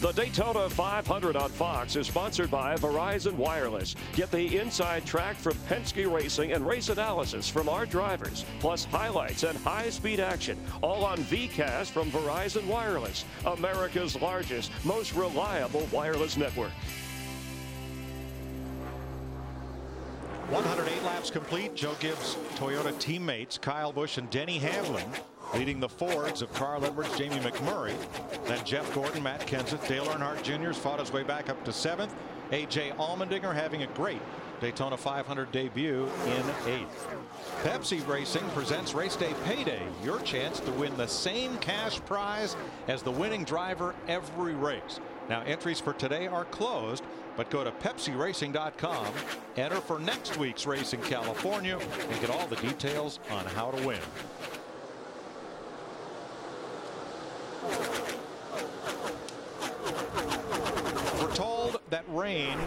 The Daytona 500 on Fox is sponsored by Verizon Wireless. Get the inside track from Penske Racing and race analysis from our drivers, plus highlights and high-speed action, all on VCast from Verizon Wireless, America's largest, most reliable wireless network. 108 laps complete. Joe Gibbs' Toyota teammates Kyle Busch and Denny Hamlin leading the Fords of Carl Edwards, Jamie McMurray. Then Jeff Gordon, Matt Kenseth, Dale Earnhardt Jr. fought his way back up to 7th. A.J. Allmendinger having a great Daytona 500 debut in 8th. Pepsi Racing presents Race Day Payday, your chance to win the same cash prize as the winning driver every race. Now, entries for today are closed, but go to PepsiRacing.com, enter for next week's race in California, and get all the details on how to win. We're told that rain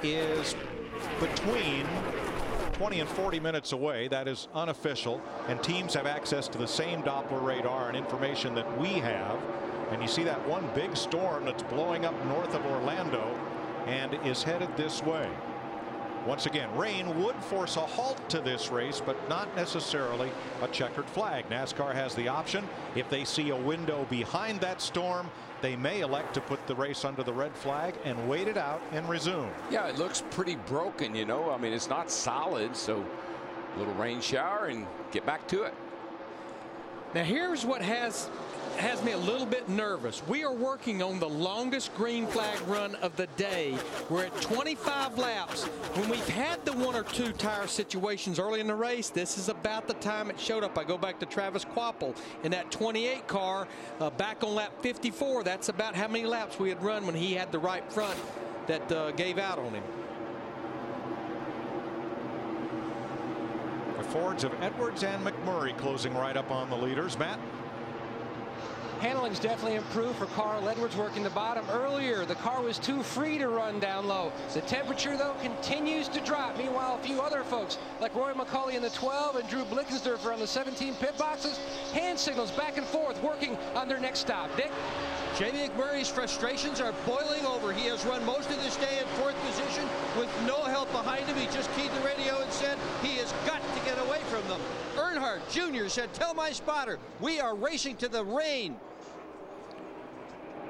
is between 20 and 40 minutes away. That is unofficial, and teams have access to the same Doppler radar and information that we have. And you see that one big storm that's blowing up north of Orlando and is headed this way. Once again, rain would force a halt to this race, but not necessarily a checkered flag. NASCAR has the option. If they see a window behind that storm, they may elect to put the race under the red flag and wait it out and resume. Yeah, it looks pretty broken, you know. I mean, it's not solid, so a little rain shower and get back to it. Now here's what has me a little bit nervous. We are working on the longest green flag run of the day. We're at 25 laps. When we've had the 1 or 2 tire situations early in the race, this is about the time it showed up. I go back to Travis Quapple in that 28 car back on lap 54. That's about how many laps we had run when he had the right front that gave out on him. The Fords of Edwards and McMurray closing right up on the leaders. Matt? Handling's definitely improved for Carl Edwards, working the bottom earlier. The car was too free to run down low. The temperature, though, continues to drop. Meanwhile, a few other folks, like Roy McCauley in the 12 and Drew Blickensderfer on the 17 pit boxes, hand signals back and forth, working on their next stop. Dick? Jamie McMurray's frustrations are boiling over. He has run most of this day in 4th position with no help behind him. He just keyed the radio and said he has got to get away from them. Earnhardt Jr. said, "Tell my spotter, we are racing to the rain."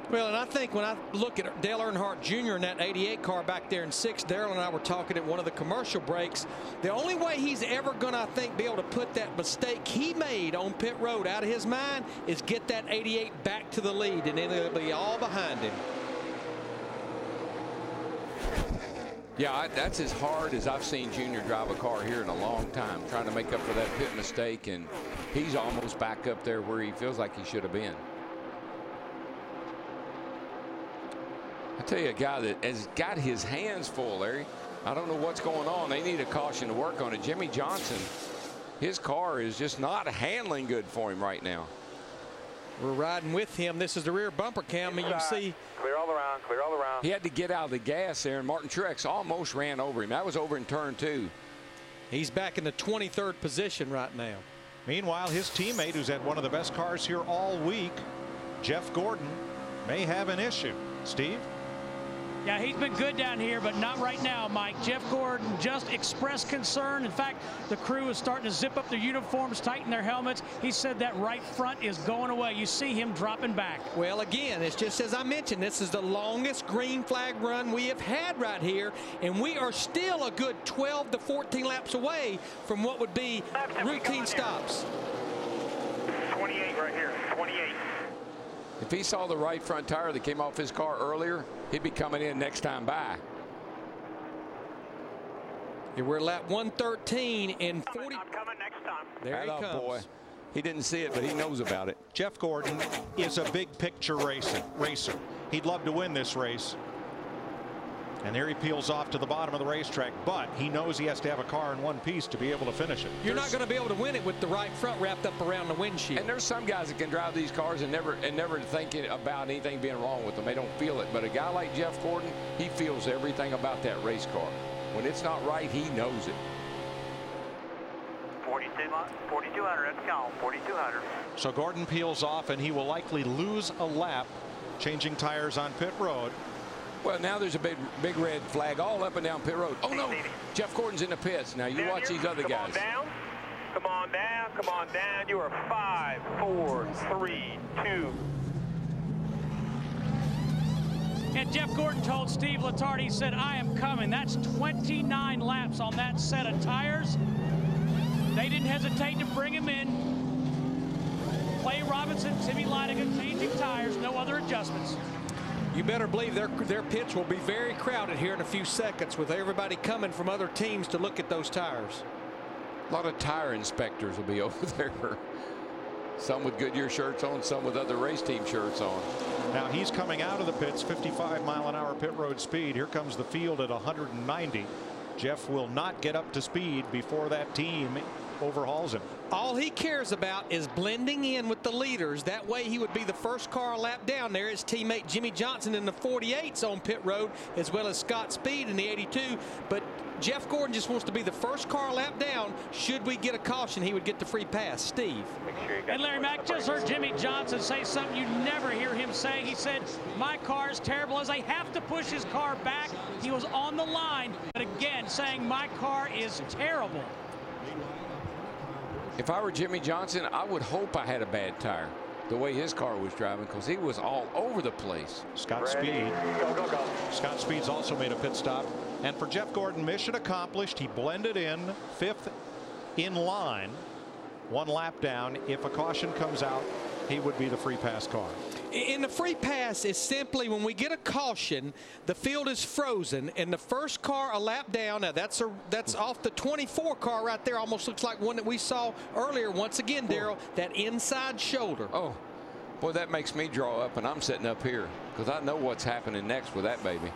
Well, and I think when I look at Dale Earnhardt Jr. in that 88 car back there in 6th, Darrell and I were talking at one of the commercial breaks. The only way he's ever going to, I think, be able to put that mistake he made on pit road out of his mind is get that 88 back to the lead, and then it'll be all behind him. Yeah, that's as hard as I've seen Junior drive a car here in a long time, trying to make up for that pit mistake, and he's almost back up there where he feels like he should have been. I tell you, a guy that has got his hands full, Larry. I don't know what's going on. They need a caution to work on it. Jimmy Johnson, his car is just not handling good for him right now. We're riding with him. This is the rear bumper cam, and you can see. Clear all around, clear all around. He had to get out of the gas there, and Martin Truex almost ran over him. That was over in turn 2. He's back in the 23rd position right now. Meanwhile, his teammate, who's had one of the best cars here all week, Jeff Gordon, may have an issue. Steve? Yeah, he's been good down here, but not right now, Mike. Jeff Gordon just expressed concern. In fact, the crew is starting to zip up their uniforms, tighten their helmets. He said that right front is going away. You see him dropping back. Well, again, it's just as I mentioned, this is the longest green flag run we have had right here, and we are still a good 12 to 14 laps away from what would be routine stops. 28 right here, 28. If he saw the right front tire that came off his car earlier, he'd be coming in next time by. Yeah, we're lap 113 in 40. I'm coming next time. There he comes. Boy. He didn't see it, but he knows about it. Jeff Gordon is a big picture racer. He'd love to win this race. And there he peels off to the bottom of the racetrack, but he knows he has to have a car in one piece to be able to finish it. You're not going to be able to win it with the right front wrapped up around the windshield. And there's some guys that can drive these cars and never thinking about anything being wrong with them. They don't feel it. But a guy like Jeff Gordon, he feels everything about that race car. When it's not right, he knows it. 4,200, let's go, 4,200. So Gordon peels off, and he will likely lose a lap changing tires on pit road. Well, now there's a big red flag all up and down pit road. Oh, no. Jeff Gordon's in the pits. Now, you watch these other guys. Come on down. Come on down. You are 5, 4, 3, 2. And Jeff Gordon told Steve Letarte, he said, I am coming. That's 29 laps on that set of tires. They didn't hesitate to bring him in. Clay Robinson, Timmy Leidigan changing tires, no other adjustments. You better believe their pits will be very crowded here in a few seconds with everybody coming from other teams to look at those tires. A lot of tire inspectors will be over there. Some with Goodyear shirts on, some with other race team shirts on. Now he's coming out of the pits, 55-mile-an-hour pit road speed. Here comes the field at 190. Jeff will not get up to speed before that team overhauls him. All he cares about is blending in with the leaders. That way he would be the first car a lap down there. His teammate Jimmy Johnson in the 48's on pit road, as well as Scott Speed in the 82. But Jeff Gordon just wants to be the first car a lap down. Should we get a caution, he would get the free pass. Steve. And Larry Mack, just heard Jimmy Johnson say something you never hear him say. He said, my car is terrible as I have to push his car back. He was on the line, but again, saying my car is terrible. If I were Jimmy Johnson, I would hope I had a bad tire the way his car was driving, because he was all over the place. Scott Speed. Go. Scott Speed's also made a pit stop. And for Jeff Gordon, mission accomplished. He blended in, 5th in line, 1 lap down. If a caution comes out, he would be the free pass car. In the free pass is simply when we get a caution, the field is frozen, and the first car a lap down. Now that's off the 24 car right there. Almost looks like one that we saw earlier. Once again, Darrell, that inside shoulder. Oh, boy, that makes me draw up, and I'm sitting up here because I know what's happening next with that baby.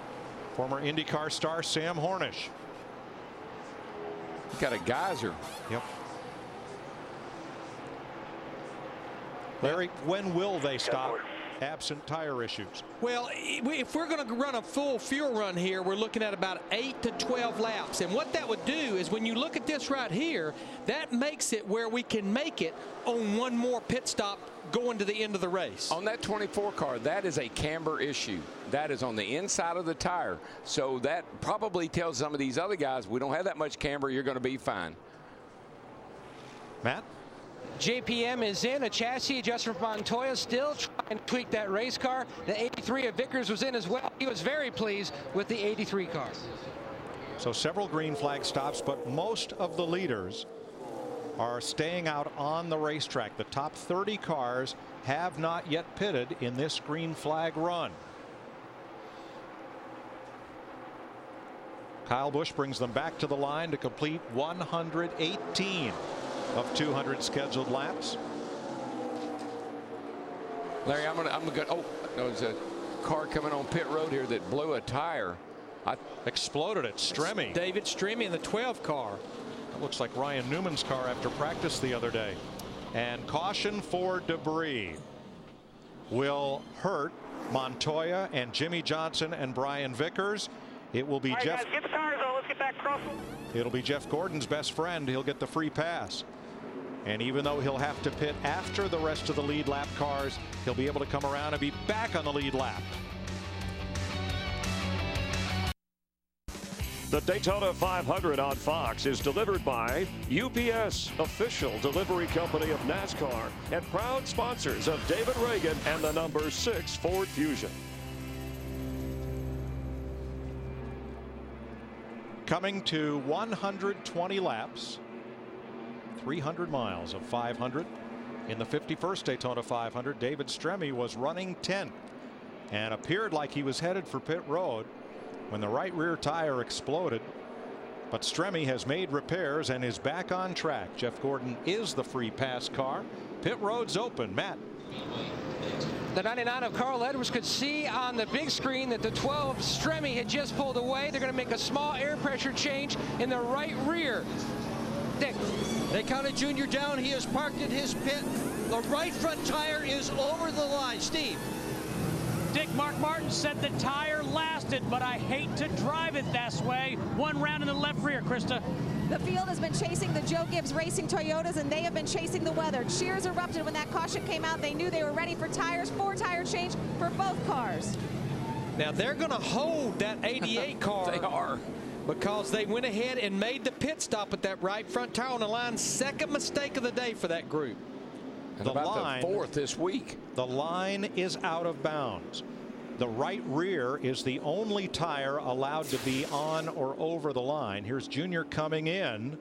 Former IndyCar star Sam Hornish. He got a geyser. Yep. Larry, when will they stop absent tire issues? Well, if we're going to run a full fuel run here, we're looking at about 8 to 12 laps. And what that would do is, when you look at this right here, that makes it where we can make it on one more pit stop going to the end of the race. On that 24 car, that is a camber issue. That is on the inside of the tire. So that probably tells some of these other guys, we don't have that much camber, you're going to be fine. Matt? JPM is in. A chassis adjustment from Montoya, still trying to tweak that race car. The 83 of Vickers was in as well. He was very pleased with the 83 car. So several green flag stops, but most of the leaders are staying out on the racetrack. The top 30 cars have not yet pitted in this green flag run. Kyle Busch brings them back to the line to complete 118 of 200 scheduled laps. Larry, I'm gonna oh, there's a car coming on pit road here that blew a tire. Exploded at Stremme. David Stremme in the 12 car. That looks like Ryan Newman's car after practice the other day. And caution for debris will hurt Montoya and Jimmy Johnson and Brian Vickers. It will be All right, Jeff. guys, get the tires on. Let's get back across. It'll be Jeff Gordon's best friend. He'll get the free pass. And even though he'll have to pit after the rest of the lead lap cars, he'll be able to come around and be back on the lead lap. The Daytona 500 on Fox is delivered by UPS, official delivery company of NASCAR, and proud sponsors of David Reagan and the number 6 Ford Fusion. Coming to 120 laps, 300 miles of 500. In the 51st Daytona 500, David Stremme was running 10th and appeared like he was headed for pit road when the right rear tire exploded. But Stremme has made repairs and is back on track. Jeff Gordon is the free pass car. Pit road's open. Matt. The 99 of Carl Edwards could see on the big screen that the 12 Stremme had just pulled away. They're going to make a small air pressure change in the right rear. Dick. Daytona Jr. down. He is parked in his pit. The right front tire is over the line. Steve. Dick, Mark Martin said the tire lasted, but I hate to drive it this way. One round in the left rear, Krista. The field has been chasing the Joe Gibbs Racing Toyotas, and they have been chasing the weather. Cheers erupted when that caution came out. They knew they were ready for tires. 4 tire change for both cars. Now they're going to hold that 88 car. They are. Because they went ahead and made the pit stop with that right front tire on the line. Second mistake of the day for that group. And about the 4th this week. The line is out of bounds. The right rear is the only tire allowed to be on or over the line. Here's Junior coming in,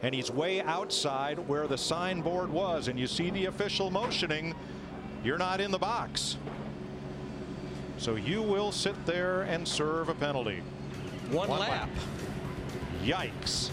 and he's way outside where the signboard was, and you see the official motioning. You're not in the box, so you will sit there and serve a penalty. One lap. Yikes.